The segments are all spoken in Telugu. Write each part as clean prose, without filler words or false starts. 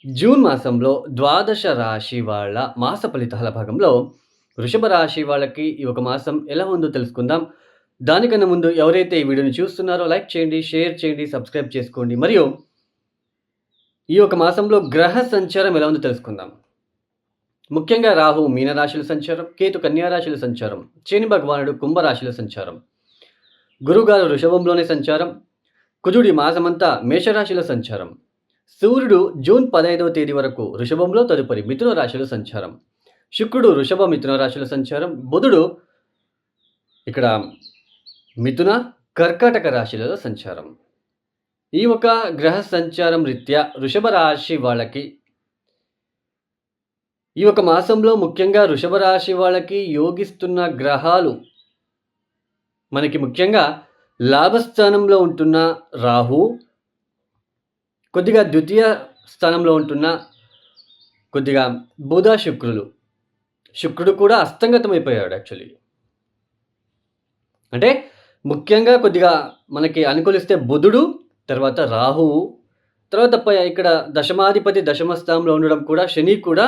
జూన్ మాసంలో ద్వాదశ రాశి వాళ్ళ మాస ఫలితాల భాగంలో వృషభ రాశి వాళ్ళకి ఈ ఒక మాసం ఎలా ఉందో తెలుసుకుందాం. దానికన్నా ముందు ఎవరైతే ఈ వీడియోని చూస్తున్నారో లైక్ చేయండి, షేర్ చేయండి, సబ్స్క్రైబ్ చేసుకోండి. మరియు ఈ ఒక మాసంలో గ్రహ సంచారం ఎలా ఉందో తెలుసుకుందాం. ముఖ్యంగా రాహు మీన రాశిలో సంచారం, కేతు కన్యా రాశిలో సంచారం, శని భగవానుడు కుంభరాశిలో సంచారం, గురుగారు వృషభంలోనే సంచారం, కుజుడి మాసమంతా మేషరాశిలో సంచారం, సూర్యుడు జూన్ 15వ తేదీ వరకు వృషభంలో, తదుపరి మిథున రాశిలో సంచారం, శుక్రుడు వృషభ మిథున రాశిలో సంచారం, బుధుడు ఇక్కడ మిథున కర్కాటక రాశిలలో సంచారం. ఈ ఒక గ్రహ సంచారం రీత్యా వృషభ రాశి వాళ్ళకి ఈ ఒక మాసంలో ముఖ్యంగా వృషభ రాశి వాళ్ళకి యోగిస్తున్న గ్రహాలు మనకి ముఖ్యంగా లాభస్థానంలో ఉంటున్న రాహు, కొద్దిగా ద్వితీయ స్థానంలో ఉంటున్న కొద్దిగా బుధ శుక్రులు. శుక్రుడు కూడా అస్తంగతమైపోయాడు యాక్చువల్లీ. అంటే ముఖ్యంగా కొద్దిగా మనకి అనుకూలిస్తే బుధుడు, తర్వాత రాహువు, తర్వాత ఇక్కడ దశమాధిపతి దశమ స్థానంలో ఉండడం కూడా, శని కూడా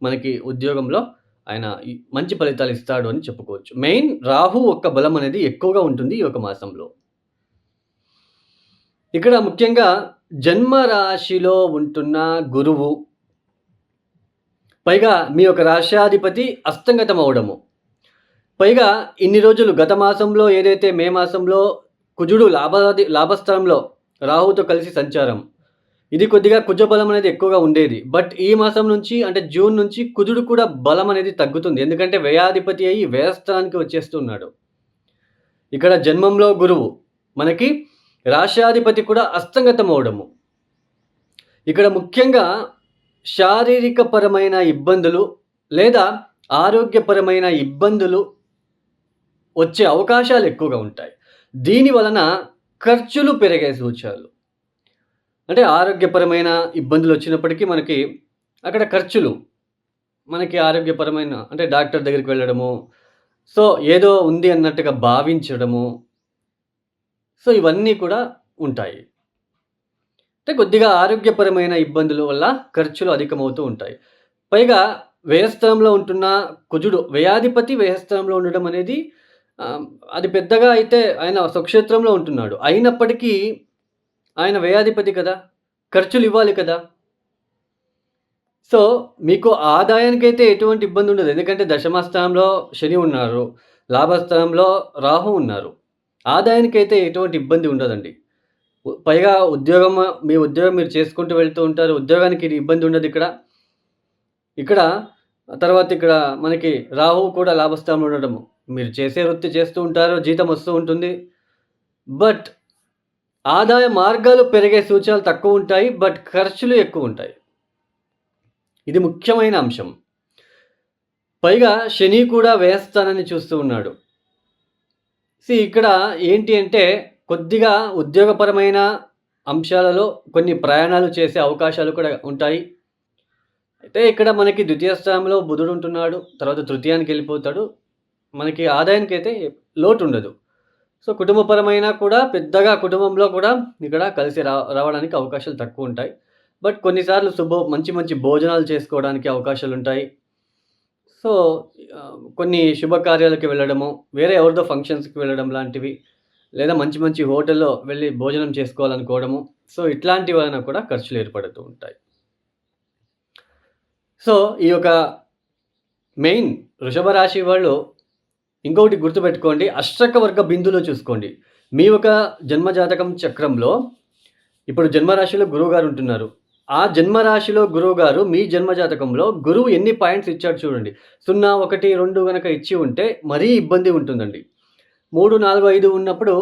మనకి ఉద్యోగంలో ఆయన మంచి ఫలితాలు ఇస్తాడు అని చెప్పుకోవచ్చు. మెయిన్ రాహు యొక్క బలం అనేది ఎక్కువగా ఉంటుంది ఈ ఒక మాసంలో. ఇక్కడ ముఖ్యంగా జన్మ రాశిలో ఉంటున్న గురువు, పైగా మీ యొక్క రాశ్యాధిపతి అస్తంగతం అవడము, పైగా ఇన్ని రోజులు గత మాసంలో ఏదైతే మే మాసంలో కుజుడు లాభస్థానంలో రాహుతో కలిసి సంచారం, ఇది కొద్దిగా కుజ బలం అనేది ఎక్కువగా ఉండేది. బట్ ఈ మాసం నుంచి అంటే జూన్ నుంచి కుజుడు కూడా బలం అనేది తగ్గుతుంది. ఎందుకంటే వ్యయాధిపతి అయ్యి వ్యయస్థానానికి వచ్చేస్తున్నాడు. ఇక్కడ జన్మంలో గురువు, మనకి రాశ్యాధిపతి కూడా అస్తంగతం అవడము. ఇక్కడ ముఖ్యంగా శారీరకపరమైన ఇబ్బందులు లేదా ఆరోగ్యపరమైన ఇబ్బందులు వచ్చే అవకాశాలు ఎక్కువగా ఉంటాయి. దీని వలన ఖర్చులు పెరిగే సూచనలు. అంటే ఆరోగ్యపరమైన ఇబ్బందులు వచ్చినప్పటికీ మనకి అక్కడ ఖర్చులు, మనకి ఆరోగ్యపరమైన అంటే డాక్టర్ దగ్గరికి వెళ్ళడము, సో ఏదో ఉంది అన్నట్టుగా భావించడము, సో ఇవన్నీ కూడా ఉంటాయి. అంటే కొద్దిగా ఆరోగ్యపరమైన ఇబ్బందుల వల్ల ఖర్చులు అధికమవుతూ ఉంటాయి. పైగా వ్యయస్థానంలో ఉంటున్న కుజుడు, వ్యయాధిపతి వ్యయస్థానంలో ఉండడం అనేది అది పెద్దగా అయితే ఆయన స్వక్షేత్రంలో ఉంటున్నాడు. అయినప్పటికీ ఆయన వ్యయాధిపతి కదా, ఖర్చులు ఇవ్వాలి కదా. సో మీకు ఆదాయానికైతే ఎటువంటి ఇబ్బంది ఉండదు. ఎందుకంటే దశమస్థానంలో శని ఉన్నారు, లాభస్థానంలో రాహు ఉన్నారు. ఆదాయానికైతే ఎటువంటి ఇబ్బంది ఉండదండి. పైగా మీ ఉద్యోగం మీరు చేసుకుంటూ వెళ్తూ ఉంటారు. ఉద్యోగానికి ఇబ్బంది ఉండదు ఇక్కడ. తర్వాత ఇక్కడ మనకి రాహువు కూడా లాభస్థానంలో ఉండడము, మీరు చేసే వృత్తి చేస్తూ ఉంటారు, జీతం వస్తూ ఉంటుంది. బట్ ఆదాయ మార్గాలు పెరిగే సూచనలు తక్కువ ఉంటాయి, బట్ ఖర్చులు ఎక్కువ ఉంటాయి. ఇది ముఖ్యమైన అంశం. పైగా శని కూడా వ్యయస్థానాన్ని చూస్తూ ఉన్నాడు. ఇక్కడ ఏంటి అంటే కొద్దిగా ఉద్యోగపరమైన అంశాలలో కొన్ని ప్రయాణాలు చేసే అవకాశాలు కూడా ఉంటాయి. అయితే ఇక్కడ మనకి ద్వితీయ స్థానంలో బుధుడు ఉంటున్నాడు, తర్వాత తృతీయానికి వెళ్ళిపోతాడు. మనకి ఆదాయానికి అయితే లోటు ఉండదు. సో కుటుంబపరమైన కూడా పెద్దగా కుటుంబంలో కూడా ఇక్కడ కలిసి రావడానికి అవకాశాలు తక్కువ ఉంటాయి. బట్ కొన్నిసార్లు మంచి మంచి భోజనాలు చేసుకోవడానికి అవకాశాలు ఉంటాయి. సో కొన్ని శుభకార్యాలకు వెళ్ళడము, వేరే ఎవరిదో ఫంక్షన్స్కి వెళ్ళడం లాంటివి, లేదా మంచి మంచి హోటల్లో వెళ్ళి భోజనం చేసుకోవాలనుకోవడము, సో ఇట్లాంటి వలన కూడా ఖర్చులు ఏర్పడుతూ ఉంటాయి. సో ఈ యొక్క మెయిన్ వృషభ రాశి వాళ్ళు ఇంకొకటి గుర్తుపెట్టుకోండి, అష్టక వర్గ బిందులో చూసుకోండి. మీ ఒక జన్మజాతకం చక్రంలో ఇప్పుడు జన్మరాశిలో గురువుగారు ఉంటున్నారు. ఆ జన్మరాశిలో గురువుగారు మీ జన్మజాతకంలో గురువు ఎన్ని పాయింట్స్ ఇచ్చాడు చూడండి. 0, 1, 2 కనుక ఇచ్చి ఉంటే మరీ ఇబ్బంది ఉంటుందండి. 3, 4, 5 ఉన్నప్పుడు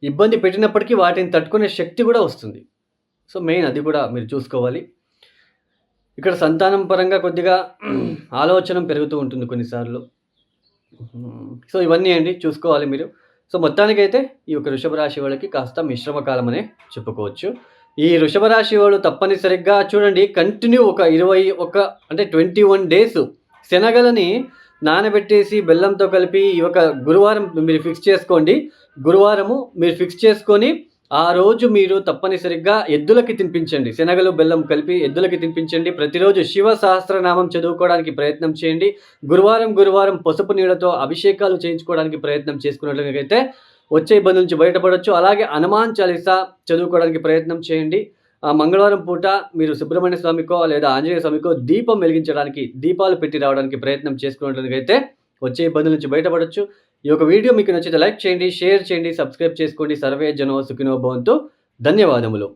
ఇబ్బంది పెట్టినప్పటికీ వాటిని తట్టుకునే శక్తి కూడా వస్తుంది. సో మెయిన్ అది కూడా మీరు చూసుకోవాలి. ఇక్కడ సంతానం పరంగా కొద్దిగా ఆలోచన పెరుగుతూ ఉంటుంది కొన్నిసార్లు. సో ఇవన్నీ అండి చూసుకోవాలి మీరు. సో మొత్తానికైతే ఈ యొక్క వృషభ రాశి వాళ్ళకి కాస్త మిశ్రమ కాలం అనే చెప్పుకోవచ్చు. ఈ వృషభ రాశి వాళ్ళు తప్పనిసరిగా చూడండి, కంటిన్యూ ఒక 21 డేస్ శనగలని నానబెట్టేసి బెల్లంతో కలిపి ఈ యొక్క గురువారం మీరు ఫిక్స్ చేసుకోండి. గురువారము మీరు ఫిక్స్ చేసుకొని ఆ రోజు మీరు తప్పనిసరిగా ఎద్దులకి తినిపించండి. శనగలు, బెల్లం కలిపి ఎద్దులకి తినిపించండి. ప్రతిరోజు శివ సహస్రనామం చదువుకోవడానికి ప్రయత్నం చేయండి. గురువారం పసుపు నీళ్ళతో అభిషేకాలు చేయించుకోవడానికి ప్రయత్నం చేసుకున్నట్లయితే వచ్చే ఇబ్బందుల నుంచి బయటపడొచ్చు. అలాగే హనుమాన్ చాలీసా చదువుకోవడానికి ప్రయత్నం చేయండి. మంగళవారం పూట మీరు సుబ్రహ్మణ్య స్వామికో లేదా ఆంజనేయ స్వామికో దీపం వెలిగించడానికి, దీపాలు పెట్టి రావడానికి ప్రయత్నం చేసుకున్నట్లయితే వచ్చే ఇబ్బందుల నుంచి బయటపడొచ్చు. ఈ యొక్క వీడియో మీకు నచ్చితే లైక్ చేయండి, షేర్ చేయండి, సబ్స్క్రైబ్ చేసుకోండి. సర్వే జనో సుఖినో భవంతు. ధన్యవాదములు.